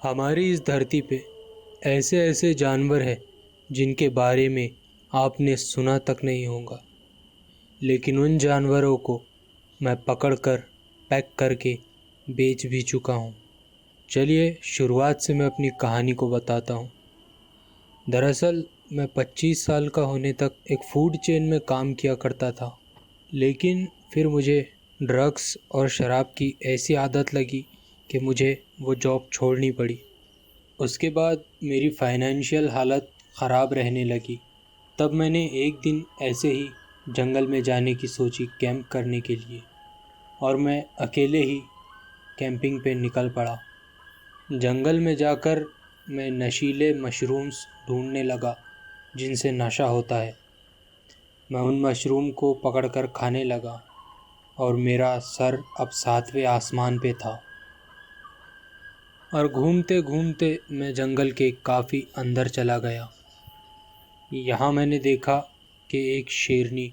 हमारी इस धरती पे ऐसे ऐसे जानवर हैं जिनके बारे में आपने सुना तक नहीं होगा, लेकिन उन जानवरों को मैं पकड़कर पैक करके बेच भी चुका हूँ। चलिए शुरुआत से मैं अपनी कहानी को बताता हूँ। दरअसल मैं 25 साल का होने तक एक फूड चेन में काम किया करता था, लेकिन फिर मुझे ड्रग्स और शराब की ऐसी आदत लगी कि मुझे वो जॉब छोड़नी पड़ी। उसके बाद मेरी फाइनेंशियल हालत ख़राब रहने लगी। तब मैंने एक दिन ऐसे ही जंगल में जाने की सोची कैंप करने के लिए, और मैं अकेले ही कैंपिंग पे निकल पड़ा। जंगल में जाकर मैं नशीले मशरूम्स ढूंढने लगा जिनसे नशा होता है। मैं उन मशरूम को पकड़कर खाने लगा और मेरा सर अब 7वें आसमान पे था। और घूमते घूमते मैं जंगल के काफ़ी अंदर चला गया। यहाँ मैंने देखा कि एक शेरनी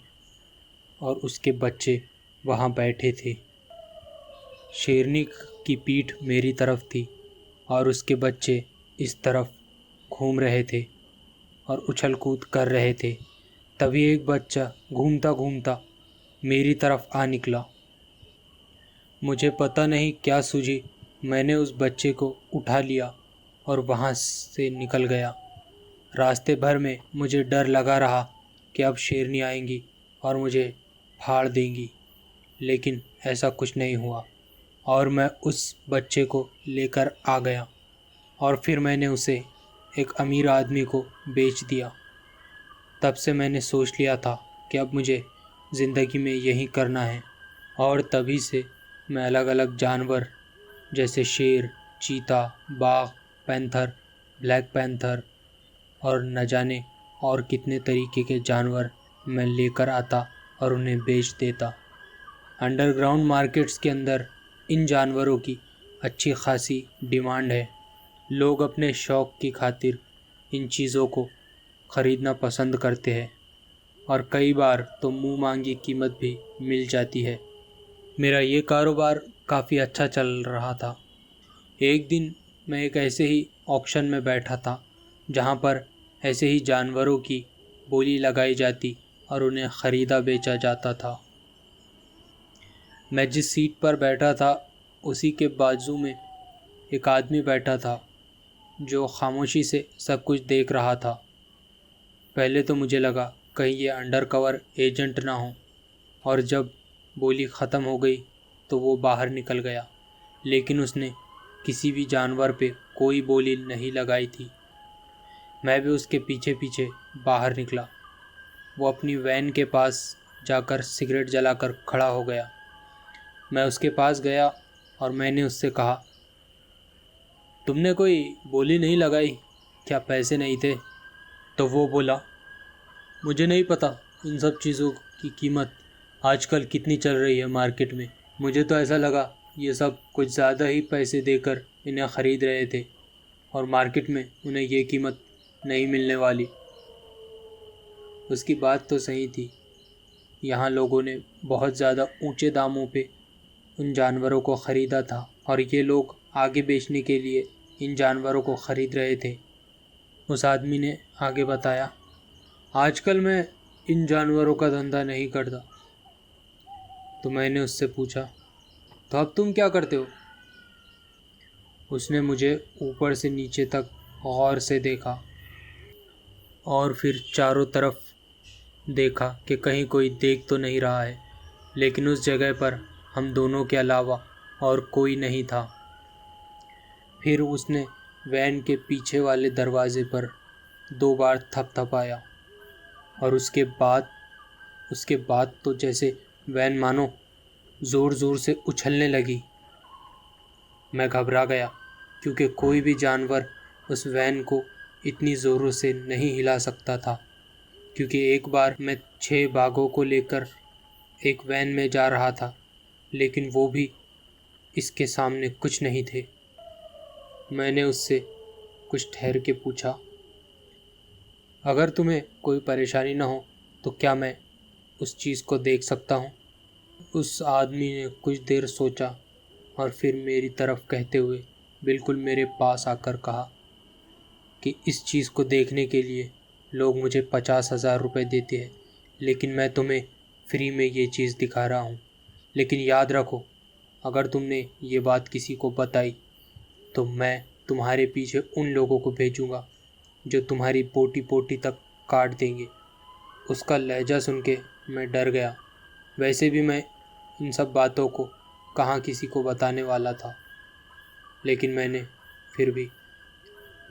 और उसके बच्चे वहाँ बैठे थे। शेरनी की पीठ मेरी तरफ थी और उसके बच्चे इस तरफ घूम रहे थे और उछल कूद कर रहे थे। तभी एक बच्चा घूमता घूमता मेरी तरफ आ निकला। मुझे पता नहीं क्या सूझी, मैंने उस बच्चे को उठा लिया और वहाँ से निकल गया। रास्ते भर में मुझे डर लगा रहा कि अब शेरनी आएंगी और मुझे फाड़ देंगी, लेकिन ऐसा कुछ नहीं हुआ और मैं उस बच्चे को लेकर आ गया और फिर मैंने उसे एक अमीर आदमी को बेच दिया। तब से मैंने सोच लिया था कि अब मुझे ज़िंदगी में यही करना है, और तभी से मैं अलग अलग जानवर जैसे शेर, चीता, बाघ, पैंथर, ब्लैक पैंथर और न जाने और कितने तरीके के जानवर मैं लेकर आता और उन्हें बेच देता। अंडरग्राउंड मार्केट्स के अंदर इन जानवरों की अच्छी खासी डिमांड है। लोग अपने शौक़ की खातिर इन चीज़ों को ख़रीदना पसंद करते हैं और कई बार तो मुँह मांगी कीमत भी मिल जाती है। मेरा ये कारोबार काफ़ी अच्छा चल रहा था। एक दिन मैं एक ऐसे ही ऑक्शन में बैठा था जहाँ पर ऐसे ही जानवरों की बोली लगाई जाती और उन्हें ख़रीदा बेचा जाता था। मैं जिस सीट पर बैठा था उसी के बाजू में एक आदमी बैठा था जो खामोशी से सब कुछ देख रहा था। पहले तो मुझे लगा कहीं ये अंडर कवर एजेंट ना हो, और जब बोली ख़त्म हो गई तो वो बाहर निकल गया, लेकिन उसने किसी भी जानवर पे कोई बोली नहीं लगाई थी। मैं भी उसके पीछे पीछे बाहर निकला। वो अपनी वैन के पास जाकर सिगरेट जलाकर खड़ा हो गया। मैं उसके पास गया और मैंने उससे कहा, तुमने कोई बोली नहीं लगाई क्या? पैसे नहीं थे? तो वो बोला, मुझे नहीं पता इन सब चीज़ों की कीमत आजकल कितनी चल रही है मार्केट में। मुझे तो ऐसा लगा ये सब कुछ ज़्यादा ही पैसे देकर इन्हें ख़रीद रहे थे और मार्केट में उन्हें ये कीमत नहीं मिलने वाली। उसकी बात तो सही थी। यहाँ लोगों ने बहुत ज़्यादा ऊंचे दामों पे उन जानवरों को ख़रीदा था और ये लोग आगे बेचने के लिए इन जानवरों को ख़रीद रहे थे। उस आदमी ने आगे बताया, आजकल मैं इन जानवरों का धंधा नहीं करता। तो मैंने उससे पूछा, तो अब तुम क्या करते हो? उसने मुझे ऊपर से नीचे तक गौर से देखा और फिर चारों तरफ देखा कि कहीं कोई देख तो नहीं रहा है, लेकिन उस जगह पर हम दोनों के अलावा और कोई नहीं था। फिर उसने वैन के पीछे वाले दरवाजे पर 2 बार थपथपाया और उसके बाद तो जैसे वैन मानो ज़ोर ज़ोर से उछलने लगी। मैं घबरा गया क्योंकि कोई भी जानवर उस वैन को इतनी ज़ोरों से नहीं हिला सकता था, क्योंकि एक बार मैं 6 बाघों को लेकर एक वैन में जा रहा था, लेकिन वो भी इसके सामने कुछ नहीं थे। मैंने उससे कुछ ठहर के पूछा, अगर तुम्हें कोई परेशानी ना हो तो क्या मैं उस चीज़ को देख सकता हूँ? उस आदमी ने कुछ देर सोचा और फिर मेरी तरफ कहते हुए बिल्कुल मेरे पास आकर कहा कि इस चीज़ को देखने के लिए लोग मुझे 50,000 रुपये देते हैं, लेकिन मैं तुम्हें फ्री में ये चीज़ दिखा रहा हूँ। लेकिन याद रखो, अगर तुमने ये बात किसी को बताई तो मैं तुम्हारे पीछे उन लोगों को भेजूँगा जो तुम्हारी पोटी पोटी तक काट देंगे। उसका लहजा सुन के मैं डर गया। वैसे भी मैं इन सब बातों को कहाँ किसी को बताने वाला था, लेकिन मैंने फिर भी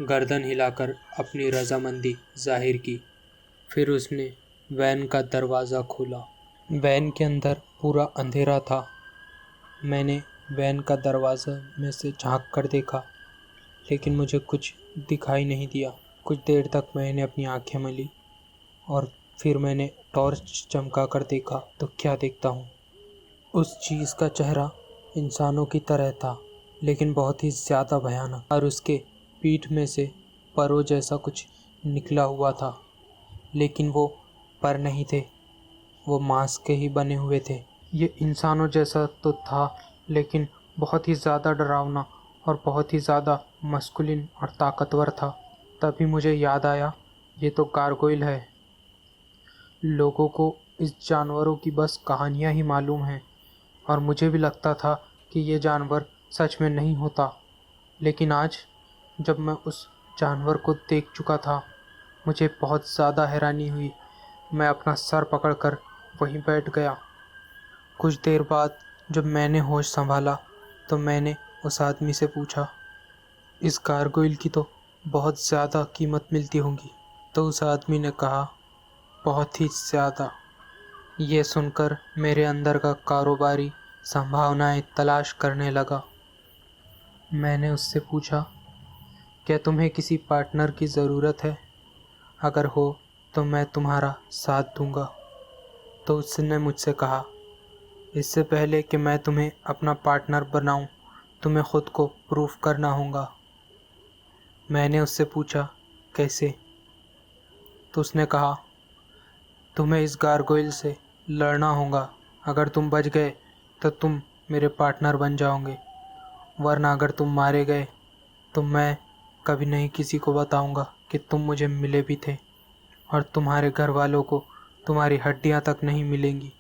गर्दन हिलाकर अपनी रजामंदी जाहिर की। फिर उसने वैन का दरवाज़ा खोला। वैन के अंदर पूरा अंधेरा था। मैंने वैन का दरवाज़ा में से झांक कर देखा, लेकिन मुझे कुछ दिखाई नहीं दिया। कुछ देर तक मैंने अपनी आंखें मली और फिर मैंने टॉर्च चमका कर देखा तो क्या देखता हूँ, उस चीज़ का चेहरा इंसानों की तरह था, लेकिन बहुत ही ज़्यादा भयानक, और उसके पीठ में से परों जैसा कुछ निकला हुआ था। लेकिन वो पर नहीं थे, वो मांस के ही बने हुए थे। ये इंसानों जैसा तो था, लेकिन बहुत ही ज़्यादा डरावना और बहुत ही ज़्यादा मस्कुलिन और ताकतवर था। तभी मुझे याद आया, ये तो गारगोइल है। लोगों को इस जानवरों की बस कहानियाँ ही मालूम हैं, और मुझे भी लगता था कि ये जानवर सच में नहीं होता। लेकिन आज जब मैं उस जानवर को देख चुका था, मुझे बहुत ज़्यादा हैरानी हुई। मैं अपना सर पकड़कर वहीं बैठ गया। कुछ देर बाद जब मैंने होश संभाला तो मैंने उस आदमी से पूछा, इस गारगोइल की तो बहुत ज़्यादा कीमत मिलती होगी। तो उस आदमी ने कहा, बहुत ही ज़्यादा। ये सुनकर मेरे अंदर का कारोबारी संभावनाएं तलाश करने लगा। मैंने उससे पूछा, क्या तुम्हें किसी पार्टनर की ज़रूरत है? अगर हो तो मैं तुम्हारा साथ दूंगा। तो उसने मुझसे कहा, इससे पहले कि मैं तुम्हें अपना पार्टनर बनाऊं, तुम्हें ख़ुद को प्रूफ करना होगा। मैंने उससे पूछा, कैसे? तो उसने कहा, तुम्हें इस गारगोइल से लड़ना होगा। अगर तुम बच गए तो तुम मेरे पार्टनर बन जाओगे, वरना अगर तुम मारे गए तो मैं कभी नहीं किसी को बताऊंगा कि तुम मुझे मिले भी थे, और तुम्हारे घर वालों को तुम्हारी हड्डियां तक नहीं मिलेंगी।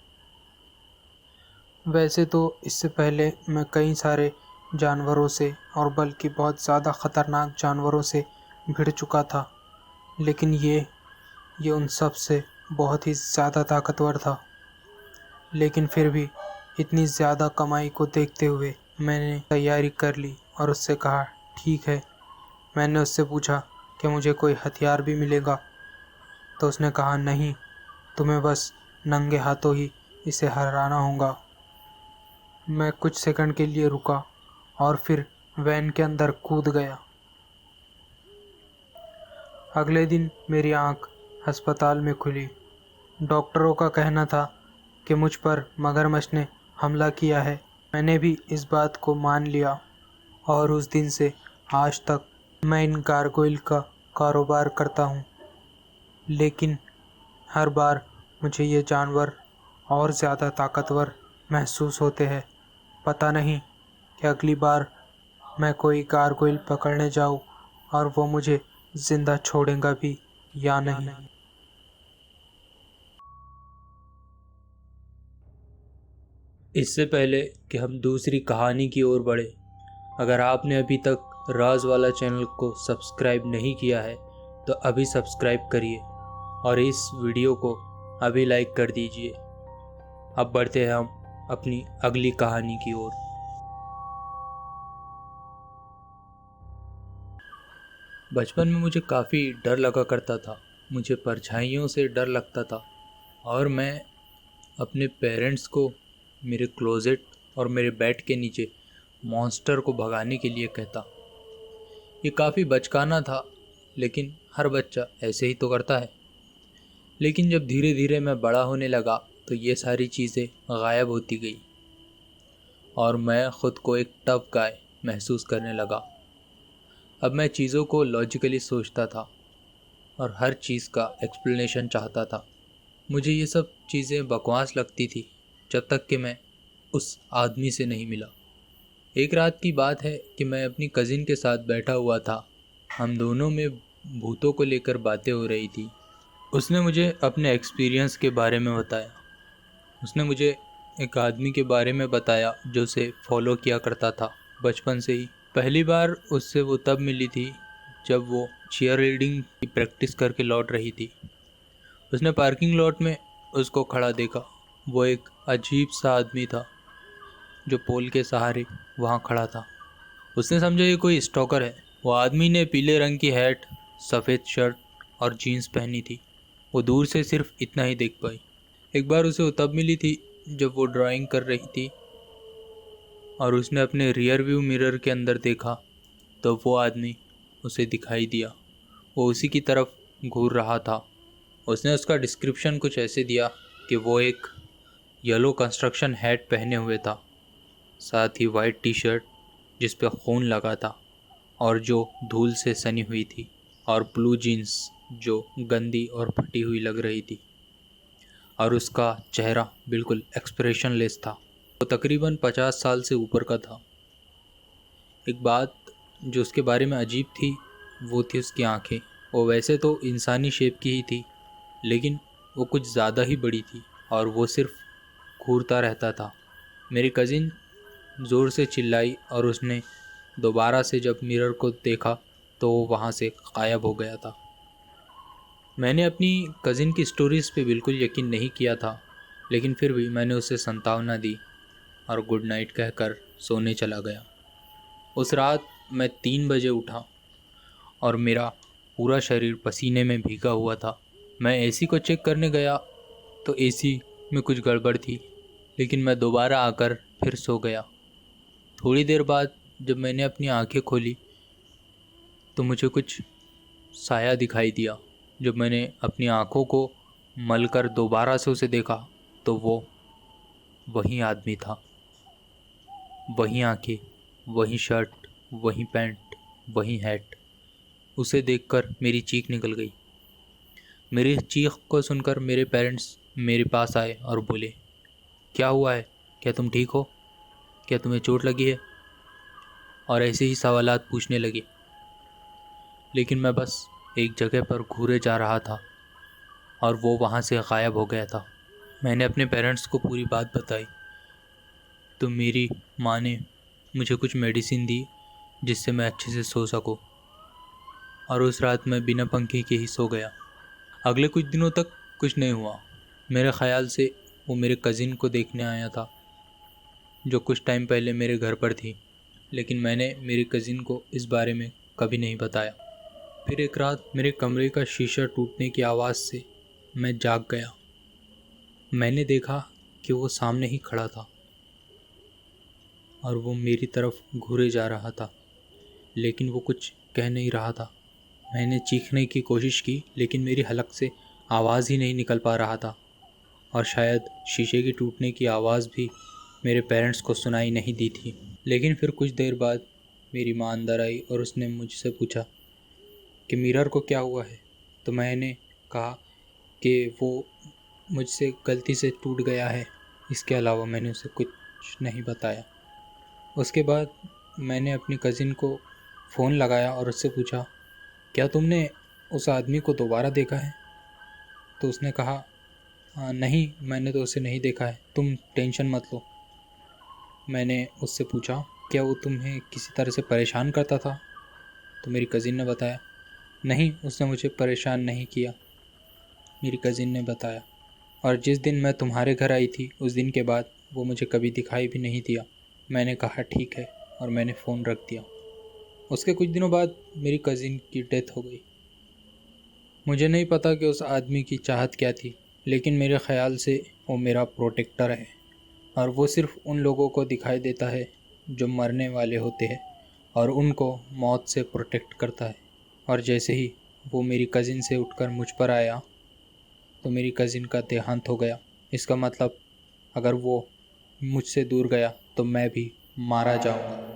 वैसे तो इससे पहले मैं कई सारे जानवरों से, और बल्कि बहुत ज़्यादा ख़तरनाक जानवरों से भिड़ चुका था, लेकिन ये उन सब से बहुत ही ज़्यादा ताकतवर था। लेकिन फिर भी इतनी ज़्यादा कमाई को देखते हुए मैंने तैयारी कर ली और उससे कहा, ठीक है। मैंने उससे पूछा कि मुझे कोई हथियार भी मिलेगा? तो उसने कहा, नहीं, तुम्हें बस नंगे हाथों ही इसे हराना होगा। मैं कुछ सेकंड के लिए रुका और फिर वैन के अंदर कूद गया। अगले दिन मेरी आंख अस्पताल में खुली। डॉक्टरों का कहना था कि मुझ पर मगरमच्छ ने हमला किया है। मैंने भी इस बात को मान लिया, और उस दिन से आज तक मैं इन गारगोइल का कारोबार करता हूँ। लेकिन हर बार मुझे ये जानवर और ज़्यादा ताकतवर महसूस होते हैं। पता नहीं कि अगली बार मैं कोई गारगोइल पकड़ने जाऊँ और वो मुझे ज़िंदा छोड़ेगा भी या नहीं। इससे पहले कि हम दूसरी कहानी की ओर बढ़े, अगर आपने अभी तक राज वाला चैनल को सब्सक्राइब नहीं किया है तो अभी सब्सक्राइब करिए और इस वीडियो को अभी लाइक कर दीजिए। अब बढ़ते हैं हम अपनी अगली कहानी की ओर। बचपन में मुझे काफ़ी डर लगा करता था। मुझे परछाइयों से डर लगता था, और मैं अपने पेरेंट्स को मेरे क्लोजेट और मेरे बेड के नीचे मॉन्स्टर को भगाने के लिए कहता। ये काफ़ी बचकाना था, लेकिन हर बच्चा ऐसे ही तो करता है। लेकिन जब धीरे धीरे मैं बड़ा होने लगा तो ये सारी चीज़ें गायब होती गई, और मैं ख़ुद को एक टफ गाय महसूस करने लगा। अब मैं चीज़ों को लॉजिकली सोचता था और हर चीज़ का एक्सप्लेनेशन चाहता था। मुझे ये सब चीज़ें बकवास लगती थी जब तक कि मैं उस आदमी से नहीं मिला। एक रात की बात है कि मैं अपनी कज़िन के साथ बैठा हुआ था। हम दोनों में भूतों को लेकर बातें हो रही थी। उसने मुझे अपने एक्सपीरियंस के बारे में बताया। उसने मुझे एक आदमी के बारे में बताया जो उसे फॉलो किया करता था बचपन से ही। पहली बार उससे वो तब मिली थी जब वो चीयर रीडिंग की प्रैक्टिस करके लौट रही थी। उसने पार्किंग लॉट में उसको खड़ा देखा। वो एक अजीब सा आदमी था जो पोल के सहारे वहाँ खड़ा था। उसने समझा ये कोई स्टॉकर है। वो आदमी ने पीले रंग की हैट, सफ़ेद शर्ट और जीन्स पहनी थी। वो दूर से सिर्फ इतना ही देख पाई। एक बार उसे वो तब मिली थी जब वो ड्राइंग कर रही थी और उसने अपने रियर व्यू मिरर के अंदर देखा तो वो आदमी उसे दिखाई दिया। वो उसी की तरफ घूर रहा था। उसने उसका डिस्क्रिप्शन कुछ ऐसे दिया कि वो एक येलो कंस्ट्रक्शन हैट पहने हुए था, साथ ही वाइट टी शर्ट जिस पे खून लगा था और जो धूल से सनी हुई थी, और ब्लू जीन्स जो गंदी और फटी हुई लग रही थी, और उसका चेहरा बिल्कुल एक्सप्रेशनलेस था। वो तकरीबन 50 साल से ऊपर का था। एक बात जो उसके बारे में अजीब थी वो थी उसकी आंखें। वो वैसे तो इंसानी शेप की ही थी, लेकिन वो कुछ ज़्यादा ही बड़ी थी और वो सिर्फ घूरता रहता था। मेरी कज़िन ज़ोर से चिल्लाई और उसने दोबारा से जब मिरर को देखा तो वो वहाँ से गायब हो गया था। मैंने अपनी कज़िन की स्टोरीज़ पे बिल्कुल यकीन नहीं किया था, लेकिन फिर भी मैंने उसे सांत्वना दी और गुड नाइट कहकर सोने चला गया। उस रात मैं 3 बजे उठा और मेरा पूरा शरीर पसीने में भीगा हुआ था। मैं एसी को चेक करने गया तो एसी में कुछ गड़बड़ थी, लेकिन मैं दोबारा आकर फिर सो गया। थोड़ी देर बाद जब मैंने अपनी आंखें खोली तो मुझे कुछ साया दिखाई दिया। जब मैंने अपनी आंखों को मलकर दोबारा से उसे देखा तो वो वही आदमी था। वही आंखें, वही शर्ट, वही पैंट, वही हैट। उसे देखकर मेरी चीख निकल गई। मेरी चीख को सुनकर मेरे पेरेंट्स मेरे पास आए और बोले, क्या हुआ है? क्या तुम ठीक हो? क्या तुम्हें चोट लगी है? और ऐसे ही सवालात पूछने लगे। लेकिन मैं बस एक जगह पर घूरे जा रहा था और वो वहाँ से गायब हो गया था। मैंने अपने पेरेंट्स को पूरी बात बताई तो मेरी माँ ने मुझे कुछ मेडिसिन दी जिससे मैं अच्छे से सो सकूं, और उस रात मैं बिना पंखे के ही सो गया। अगले कुछ दिनों तक कुछ नहीं हुआ। मेरे ख़्याल से वो मेरे कज़िन को देखने आया था जो कुछ टाइम पहले मेरे घर पर थी, लेकिन मैंने मेरी कज़िन को इस बारे में कभी नहीं बताया। फिर एक रात मेरे कमरे का शीशा टूटने की आवाज़ से मैं जाग गया। मैंने देखा कि वो सामने ही खड़ा था और वो मेरी तरफ घूरे जा रहा था, लेकिन वो कुछ कह नहीं रहा था। मैंने चीखने की कोशिश की लेकिन मेरी हलक से आवाज़ ही नहीं निकल पा रहा था, और शायद शीशे की टूटने की आवाज़ भी मेरे पेरेंट्स को सुनाई नहीं दी थी। लेकिन फिर कुछ देर बाद मेरी माँ अंदर आई और उसने मुझसे पूछा कि मिरर को क्या हुआ है। तो मैंने कहा कि वो मुझसे गलती से टूट गया है। इसके अलावा मैंने उसे कुछ नहीं बताया। उसके बाद मैंने अपनी कज़िन को फ़ोन लगाया और उससे पूछा, क्या तुमने उस आदमी को दोबारा देखा है? तो उसने कहा, नहीं, मैंने तो उसे नहीं देखा है, तुम टेंशन मत लो। मैंने उससे पूछा, क्या वो तुम्हें किसी तरह से परेशान करता था? तो मेरी कज़िन ने बताया, नहीं, उसने मुझे परेशान नहीं किया। मेरी कज़िन ने बताया, और जिस दिन मैं तुम्हारे घर आई थी उस दिन के बाद वो मुझे कभी दिखाई भी नहीं दिया। मैंने कहा ठीक है, और मैंने फ़ोन रख दिया। उसके कुछ दिनों बाद मेरी कज़िन की डेथ हो गई। मुझे नहीं पता कि उस आदमी की चाहत क्या थी, लेकिन मेरे ख़्याल से वो मेरा प्रोटेक्टर है, और वो सिर्फ़ उन लोगों को दिखाई देता है जो मरने वाले होते हैं और उनको मौत से प्रोटेक्ट करता है। और जैसे ही वो मेरी कज़िन से उठकर मुझ पर आया तो मेरी कज़िन का देहांत हो गया। इसका मतलब अगर वो मुझसे दूर गया तो मैं भी मारा जाऊंगा।